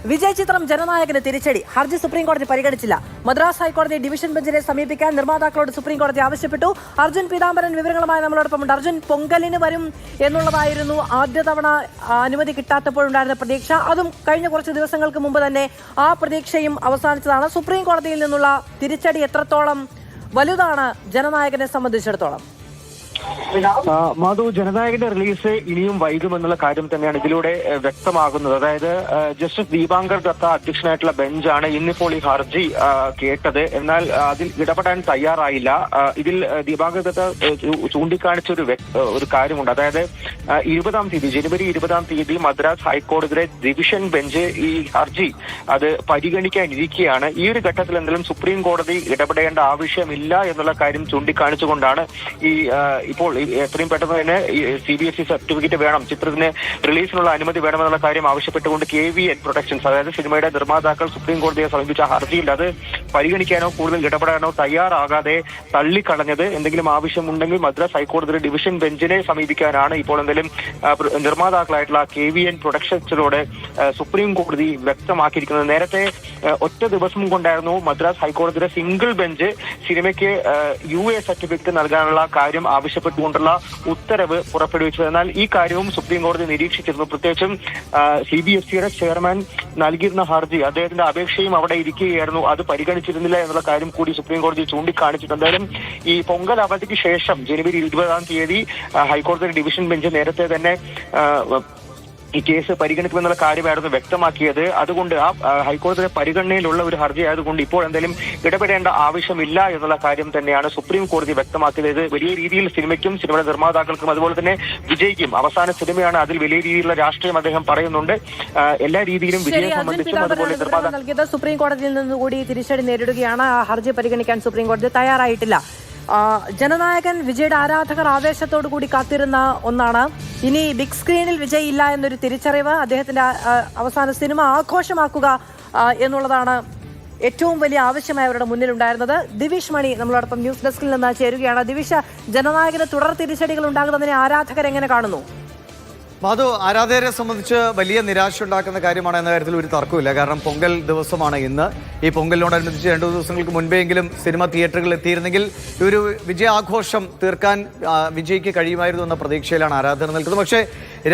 വിജയ് ചിത്രം ജനനായകന് തിരിച്ചടി. ഹർജി സുപ്രീംകോടതി പരിഗണിച്ചില്ല. മദ്രാസ് ഹൈക്കോടതി ഡിവിഷൻ ബെഞ്ചിനെ സമീപിക്കാൻ നിർമ്മാതാക്കളോട് സുപ്രീംകോടതി ആവശ്യപ്പെട്ടു. അർജുൻ പീതാംബരൻ വിവരങ്ങളുമായി നമ്മളോടൊപ്പമുണ്ട്. അർജുൻ, പൊങ്കലിന് വരും എന്നുള്ളതായിരുന്നു ആദ്യ തവണ അനുമതി കിട്ടാത്തപ്പോഴുണ്ടായിരുന്ന പ്രതീക്ഷ. അതും കഴിഞ്ഞ കുറച്ച് ദിവസങ്ങൾക്ക് മുമ്പ് തന്നെ ആ പ്രതീക്ഷയും അവസാനിച്ചതാണ്. സുപ്രീം കോടതിയിൽ നിന്നുള്ള തിരിച്ചടി എത്രത്തോളം വലുതാണ് ജനനായകനെ സംബന്ധിച്ചിടത്തോളം? മാധു, ജനനായകന്റെ റിലീസ് ഇനിയും വൈകുമെന്നുള്ള കാര്യം തന്നെയാണ് ഇതിലൂടെ വ്യക്തമാകുന്നത്. അതായത് ജസ്റ്റിസ് ദീപാങ്കർ ദത്ത അധ്യക്ഷനായിട്ടുള്ള ബെഞ്ചാണ് ഇന്നിപ്പോൾ ഈ ഹർജി കേട്ടത്. എന്നാൽ അതിൽ ഇടപെടാൻ തയ്യാറായില്ല. ഇതിൽ ദീപാങ്കർ ദത്ത ചൂണ്ടിക്കാണിച്ച ഒരു കാര്യമുണ്ട്. അതായത് 20-ാം തീയതി, ജനുവരി 20-ാം തീയതി മദ്രാസ് ഹൈക്കോടതിയിലെ ഡിവിഷൻ ബെഞ്ച് ഈ ഹർജി അത് പരിഗണിക്കാനിരിക്കുകയാണ്. ഈ ഒരു ഘട്ടത്തിൽ എന്തെങ്കിലും സുപ്രീം കോടതി ഇടപെടേണ്ട ആവശ്യമില്ല എന്നുള്ള കാര്യം ചൂണ്ടിക്കാണിച്ചുകൊണ്ടാണ് ഇപ്പോൾ എത്രയും പെട്ടെന്ന് തന്നെ CBSE സർട്ടിഫിക്കറ്റ് വേണം, ചിത്രത്തിന് റിലീസിനുള്ള അനുമതി വേണമെന്നുള്ള കാര്യം ആവശ്യപ്പെട്ടുകൊണ്ട് KVN പ്രൊഡക്ഷൻസ്, അതായത് സിനിമയുടെ നിർമ്മാതാക്കൾ സുപ്രീം കോടതിയെ സമീപിച്ച ഹർജിയിൽ അത് പരിഗണിക്കാനോ കൂടുതൽ ഇടപെടാനോ തയ്യാറാകാതെ തള്ളിക്കളഞ്ഞത്. എന്തെങ്കിലും ആവശ്യമുണ്ടെങ്കിൽ മദ്രാസ് ഹൈക്കോടതിയുടെ ഡിവിഷൻ ബെഞ്ചിനെ സമീപിക്കാനാണ് ഇപ്പോൾ എന്തെങ്കിലും നിർമ്മാതാക്കളായിട്ടുള്ള KVN പ്രൊഡക്ഷൻസിലൂടെ സുപ്രീം കോടതി വ്യക്തമാക്കിയിരിക്കുന്നത്. നേരത്തെ ഒറ്റ ദിവസം കൊണ്ടായിരുന്നു മദ്രാസ് ഹൈക്കോടതിയുടെ സിംഗിൾ ബെഞ്ച് സിനിമയ്ക്ക് UA സർട്ടിഫിക്കറ്റ് നൽകാനുള്ള കാര്യം ആവശ്യപ്പെട്ടുകൊണ്ടുള്ള ഉത്തരവ് പുറപ്പെടുവിച്ചത്. എന്നാൽ ഈ കാര്യവും സുപ്രീം കോടതി നിരീക്ഷിച്ചിരുന്നു. പ്രത്യേകിച്ചും CBSEയുടെ ചെയർമാൻ നൽകിയിരുന്ന ഹർജി, അദ്ദേഹത്തിന്റെ അപേക്ഷയും അവിടെ ഇരിക്കുകയായിരുന്നു. അത് പരിഗണിച്ചിരുന്നില്ല എന്നുള്ള കാര്യം കൂടി സുപ്രീം കോടതി ചൂണ്ടിക്കാണിച്ചിട്ടുണ്ട്. എന്തായാലും ഈ പൊങ്കൽ അവധിക്ക് ശേഷം ജനുവരി 20-ാം തീയതി ഹൈക്കോടതി ഡിവിഷൻ ബെഞ്ച് നേരത്തെ തന്നെ ഈ കേസ് പരിഗണിക്കുമെന്നുള്ള കാര്യമായിരുന്നു വ്യക്തമാക്കിയത്. അതുകൊണ്ട് ആ ഹൈക്കോടതിയുടെ പരിഗണനയിലുള്ള ഒരു ഹർജി ആയതുകൊണ്ട് ഇപ്പോൾ എന്തായാലും ഇടപെടേണ്ട ആവശ്യമില്ല എന്നുള്ള കാര്യം തന്നെയാണ് സുപ്രീം കോടതി വ്യക്തമാക്കിയത്. ഇത് വലിയ രീതിയിൽ സിനിമയ്ക്കും സിനിമയുടെ നിർമ്മാതാക്കൾക്കും അതുപോലെ തന്നെ വിജയ്ക്കും അവസാന സിനിമയാണ്, അതിൽ വലിയ രീതിയിലുള്ള രാഷ്ട്രീയം അദ്ദേഹം പറയുന്നുണ്ട്. എല്ലാ രീതിയിലും വിജയം സംബന്ധിച്ചും അതുപോലെ നൽകിയത് സുപ്രീം കോടതിയിൽ നിന്നുകൂടി തിരിച്ചടി നേരിടുകയാണ്. ആ ഹർജി പരിഗണിക്കാൻ സുപ്രീം കോടതി തയ്യാറായിട്ടില്ല. ജനനായകൻ വിജയുടെ ആരാധകർ ആവേശത്തോടു കൂടി കാത്തിരുന്ന ഒന്നാണ്. ഇനി ബിഗ് സ്ക്രീനിൽ വിജയ് ഇല്ല എന്നൊരു തിരിച്ചറിവ്, അദ്ദേഹത്തിന്റെ അവസാന സിനിമ ആഘോഷമാക്കുക എന്നുള്ളതാണ് ഏറ്റവും വലിയ ആവശ്യമായി അവരുടെ മുന്നിലുണ്ടായിരുന്നത്. ദിവിഷ് മണി നമ്മളോടൊപ്പം ന്യൂസ് ഡെസ്കിൽ നിന്ന് ചേരുകയാണ്. ദിവിഷ്, ജനനായകന് തുടർ തിരിച്ചടികൾ ഉണ്ടാകുന്നതിനെ ആരാധകർ എങ്ങനെ കാണുന്നു? മാധു, ആരാധകരെ സംബന്ധിച്ച് വലിയ നിരാശ ഉണ്ടാക്കുന്ന കാര്യമാണ് എന്ന കാര്യത്തിൽ ഒരു തർക്കമില്ല. കാരണം പൊങ്കൽ ദിവസമാണ് ഇന്ന്. ഈ പൊങ്കലിനോടനുബന്ധിച്ച് 2 ദിവസങ്ങൾക്ക് മുൻപെങ്കിലും സിനിമ തിയേറ്ററുകളിൽ എത്തിയിരുന്നെങ്കിൽ ഒരു വിജയാഘോഷം തീർക്കാൻ വിജയ്ക്ക് കഴിയുമായിരുന്നു എന്ന പ്രതീക്ഷയിലാണ് ആരാധകർ നിൽക്കുന്നത്. പക്ഷേ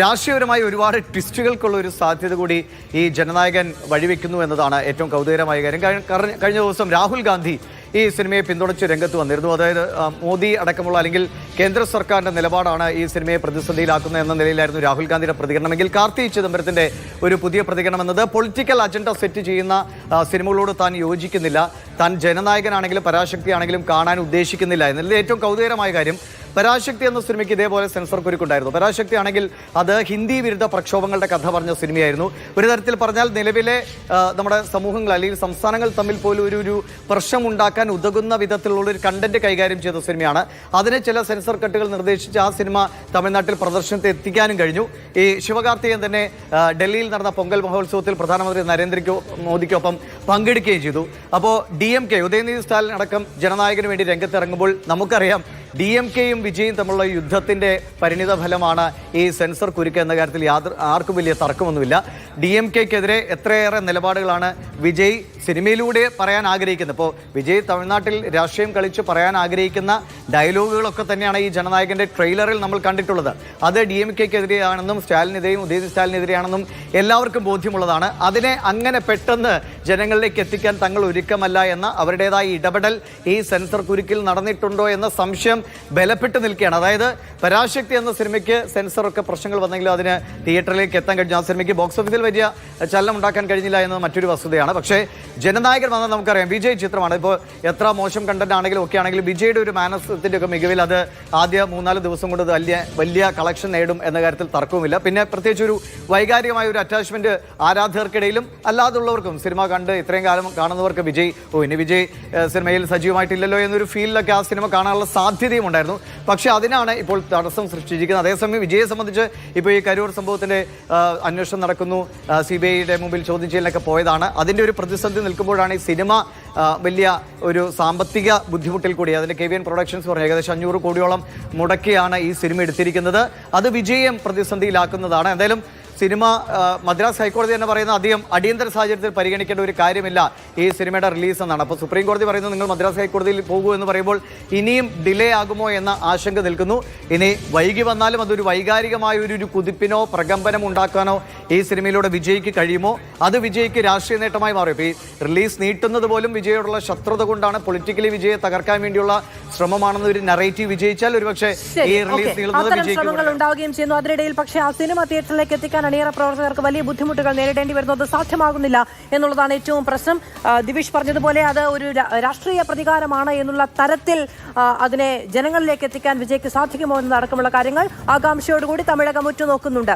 രാഷ്ട്രീയപരമായി ഒരുപാട് ട്വിസ്റ്റുകൾക്കുള്ള ഒരു സാധ്യത കൂടി ഈ ജനനായകൻ വഴിവെക്കുന്നു എന്നതാണ് ഏറ്റവും കൗതുകരമായ കാര്യം. കഴിഞ്ഞ ദിവസം രാഹുൽ ഗാന്ധി ഈ സിനിമയെ പിന്തുണച്ച് രംഗത്ത് വന്നിരുന്നു. അതായത് മോദി അടക്കമുള്ള അല്ലെങ്കിൽ കേന്ദ്ര സർക്കാരിന്റെ നിലപാടാണ് ഈ സിനിമയെ പ്രതിസന്ധിയിലാക്കുന്നത് എന്ന നിലയിലായിരുന്നു രാഹുൽ ഗാന്ധിയുടെ പ്രതികരണമെങ്കിൽ കാർത്തി ചിദംബരത്തിന്റെ ഒരു പുതിയ പ്രതികരണം എന്നത് പൊളിറ്റിക്കൽ അജണ്ട സെറ്റ് ചെയ്യുന്ന സിനിമകളോട് താൻ യോജിക്കുന്നില്ല, താൻ ജനനായകനാണെങ്കിലും പരാശക്തി ആണെങ്കിലും കാണാൻ ഉദ്ദേശിക്കുന്നില്ല എന്നതിൽ ഏറ്റവും കൗതുകരമായ കാര്യം, പരാശക്തി എന്ന സിനിമയ്ക്ക് ഇതേപോലെ സെൻസർ കുരുക്കുണ്ടായിരുന്നു. പരാശക്തി ആണെങ്കിൽ അത് ഹിന്ദി വിരുദ്ധ പ്രക്ഷോഭങ്ങളുടെ കഥ പറഞ്ഞ സിനിമയായിരുന്നു. ഒരു തരത്തിൽ പറഞ്ഞാൽ നിലവിലെ നമ്മുടെ സമൂഹങ്ങൾ അല്ലെങ്കിൽ സംസ്ഥാനങ്ങൾ തമ്മിൽ പോലും ഒരു പ്രശ്നം ഉണ്ടാക്കാൻ ഉതകുന്ന വിധത്തിലുള്ള ഒരു കണ്ടന്റ് കൈകാര്യം ചെയ്ത സിനിമയാണ്. അതിന് ചില സെൻസർ കട്ടുകൾ നിർദ്ദേശിച്ച് ആ സിനിമ തമിഴ്നാട്ടിൽ പ്രദർശനത്തെ എത്തിക്കാനും കഴിഞ്ഞു. ഈ ശിവകാർത്തികൻ തന്നെ ഡൽഹിയിൽ നടന്ന പൊങ്കൽ മഹോത്സവത്തിൽ പ്രധാനമന്ത്രി നരേന്ദ്രമോദിക്കൊപ്പം പങ്കെടുക്കുകയും ചെയ്തു. അപ്പോൾ DMK ഉദയനിധി സ്റ്റാലിൻ അടക്കം ജനനായകന് വേണ്ടി രംഗത്തിറങ്ങുമ്പോൾ നമുക്കറിയാം DMKയും വിജയും തമ്മിലുള്ള യുദ്ധത്തിന്റെ പരിണിത ഫലമാണ് ഈ സെൻസർ കുരുക്ക് എന്ന കാര്യത്തിൽ ആർക്കും വലിയ തർക്കമൊന്നുമില്ല. DMKക്കെതിരെ എത്രയേറെ നിലപാടുകളാണ് വിജയ് സിനിമയിലൂടെ പറയാൻ ആഗ്രഹിക്കുന്നത്. ഇപ്പോൾ വിജയ് തമിഴ്നാട്ടിൽ രാഷ്ട്രീയം കളിച്ച് പറയാൻ ആഗ്രഹിക്കുന്ന ഡയലോഗുകളൊക്കെ തന്നെയാണ് ഈ ജനനായകന്റെ ട്രെയിലറിൽ നമ്മൾ കണ്ടിട്ടുള്ളത്. അത് DMKക്കെതിരെയാണെന്നും സ്റ്റാലിനെതിരെയും ഉദയനിധി സ്റ്റാലിനെതിരെയാണെന്നും എല്ലാവർക്കും ബോധ്യമുള്ളതാണ്. അതിനെ അങ്ങനെ പെട്ടെന്ന് ജനങ്ങളിലേക്ക് എത്തിക്കാൻ തങ്ങൾ ഒരുക്കമല്ല എന്ന അവരുടേതായ ഇടപെടൽ ഈ സെൻസർ കുരുക്കിൽ നടന്നിട്ടുണ്ടോ എന്ന സംശയം ബലപ്പെട്ട് നിൽക്കുകയാണ്. അതായത് പരാശക്തി എന്ന സിനിമയ്ക്ക് സെൻസറൊക്കെ പ്രശ്നങ്ങൾ വന്നെങ്കിലും അതിന് തിയേറ്ററിലേക്ക് എത്താൻ കഴിഞ്ഞു. ആ സിനിമയ്ക്ക് ബോക്സ് ഓഫീസിൽ വലിയ ചലനം ഉണ്ടാക്കാൻ കഴിഞ്ഞില്ല എന്നത് മറ്റൊരു വസ്തുതയാണ്. പക്ഷേ ജനനായകൻ വന്നാൽ നമുക്കറിയാം വിജയ് ചിത്രമാണ്. ഇപ്പോൾ എത്ര മോശം കണ്ടന്റ് ആണെങ്കിലും ഒക്കെ ആണെങ്കിലും വിജയുടെ ഒരു മാനസത്തിന്റെ ഒക്കെ മികവിൽ അത് ആദ്യ 3-4 ദിവസം കൊണ്ട് വലിയ കളക്ഷൻ നേടും എന്ന കാര്യത്തിൽ തർക്കവുമില്ല. പിന്നെ പ്രത്യേകിച്ച് ഒരു വൈകാരികമായ ഒരു അറ്റാച്ച്മെന്റ് ആരാധകർക്കിടയിലും അല്ലാതുള്ളവർക്കും സിനിമ കണ്ട് ഇത്രയും കാലം കാണുന്നവർക്ക് വിജയ് ഇനി വിജയ് സിനിമയിൽ സജീവമായിട്ടില്ലല്ലോ എന്നൊരു ഫീലിലൊക്കെ ആ സിനിമ കാണാനുള്ള സാധ്യതയും ഉണ്ടായിരുന്നു. പക്ഷേ അതിനാണ് ഇപ്പോൾ തടസ്സം സൃഷ്ടിച്ചിരിക്കുന്നത്. അതേസമയം വിജയെ സംബന്ധിച്ച് ഇപ്പോൾ ഈ കരൂർ സംഭവത്തിന്റെ അന്വേഷണം നടക്കുന്നു, CBIയുടെ മുമ്പിൽ ചോദ്യം ചെയ്യലിനൊക്കെ പോയതാണ്. അതിൻ്റെ ഒരു പ്രതിസന്ധി നിൽക്കുമ്പോഴാണ് ഈ സിനിമ വലിയ ഒരു സാമ്പത്തിക ബുദ്ധിമുട്ടിൽ കൂടി അതിൻ്റെ KVN പ്രൊഡക്ഷൻസ് പറഞ്ഞു ഏകദേശം 500 കോടിയോളം മുടക്കിയാണ് ഈ സിനിമ എടുത്തിരിക്കുന്നത്. അത് വിജയം പ്രതിസന്ധിയിലാക്കുന്നതാണ്. എന്തായാലും സിനിമ മദ്രാസ് ഹൈക്കോടതി തന്നെ പറയുന്ന അധികം അടിയന്തര സാഹചര്യത്തിൽ പരിഗണിക്കേണ്ട ഒരു കാര്യമില്ല ഈ സിനിമയുടെ റിലീസ് എന്നാണ്. അപ്പോൾ സുപ്രീം കോടതി പറയുന്നത് നിങ്ങൾ മദ്രാസ് ഹൈക്കോടതിയിൽ പോകൂ എന്ന് പറയുമ്പോൾ ഇനിയും ഡിലേ ആകുമോ എന്ന ആശങ്ക നിൽക്കുന്നു. ഇനി വൈകി വന്നാലും അതൊരു വൈകാരികമായ ഒരു കുതിപ്പിനോ പ്രകമ്പനം ഉണ്ടാക്കാനോ ഈ സിനിമയിലൂടെ വിജയ്ക്ക് കഴിയുമോ? അത് വിജയ്ക്ക് രാഷ്ട്രീയ നേട്ടമായി മാറും. ഇപ്പോൾ ഈ റിലീസ് നീട്ടുന്നത് പോലും വിജയോടുള്ള ശത്രുത കൊണ്ടാണ്, പൊളിറ്റിക്കലി വിജയെ തകർക്കാൻ വേണ്ടിയുള്ള ശ്രമമാണെന്ന് ഒരു നറേറ്റീവ് വിജയിച്ചാൽ ഒരുപക്ഷെ ഈ റിലീസ് നീളുന്നത് വിജയിക്കും ഉണ്ടാവുകയും ചെയ്യുന്നു. അതിനിടയിൽ പക്ഷേ ആ സിനിമ തിയേറ്ററിലേക്ക് എത്തിക്കാൻ അണിയറ പ്രവർത്തകർക്ക് വലിയ ബുദ്ധിമുട്ടുകൾ നേരിടേണ്ടി വരുന്നത് സാധ്യമാകുന്നില്ല എന്നുള്ളതാണ് ഏറ്റവും പ്രശ്നം. ദിവിഷ് പറഞ്ഞതുപോലെ അത് ഒരു രാഷ്ട്രീയ പ്രതികാരമാണ് എന്നുള്ള തരത്തിൽ അതിനെ ജനങ്ങളിലേക്ക് എത്തിക്കാൻ വിജയ്ക്ക് സാധിക്കുമോ എന്നതടക്കമുള്ള കാര്യങ്ങൾ ആകാംക്ഷയോടുകൂടി തമിഴകം ഉറ്റുനോക്കുന്നുണ്ട്.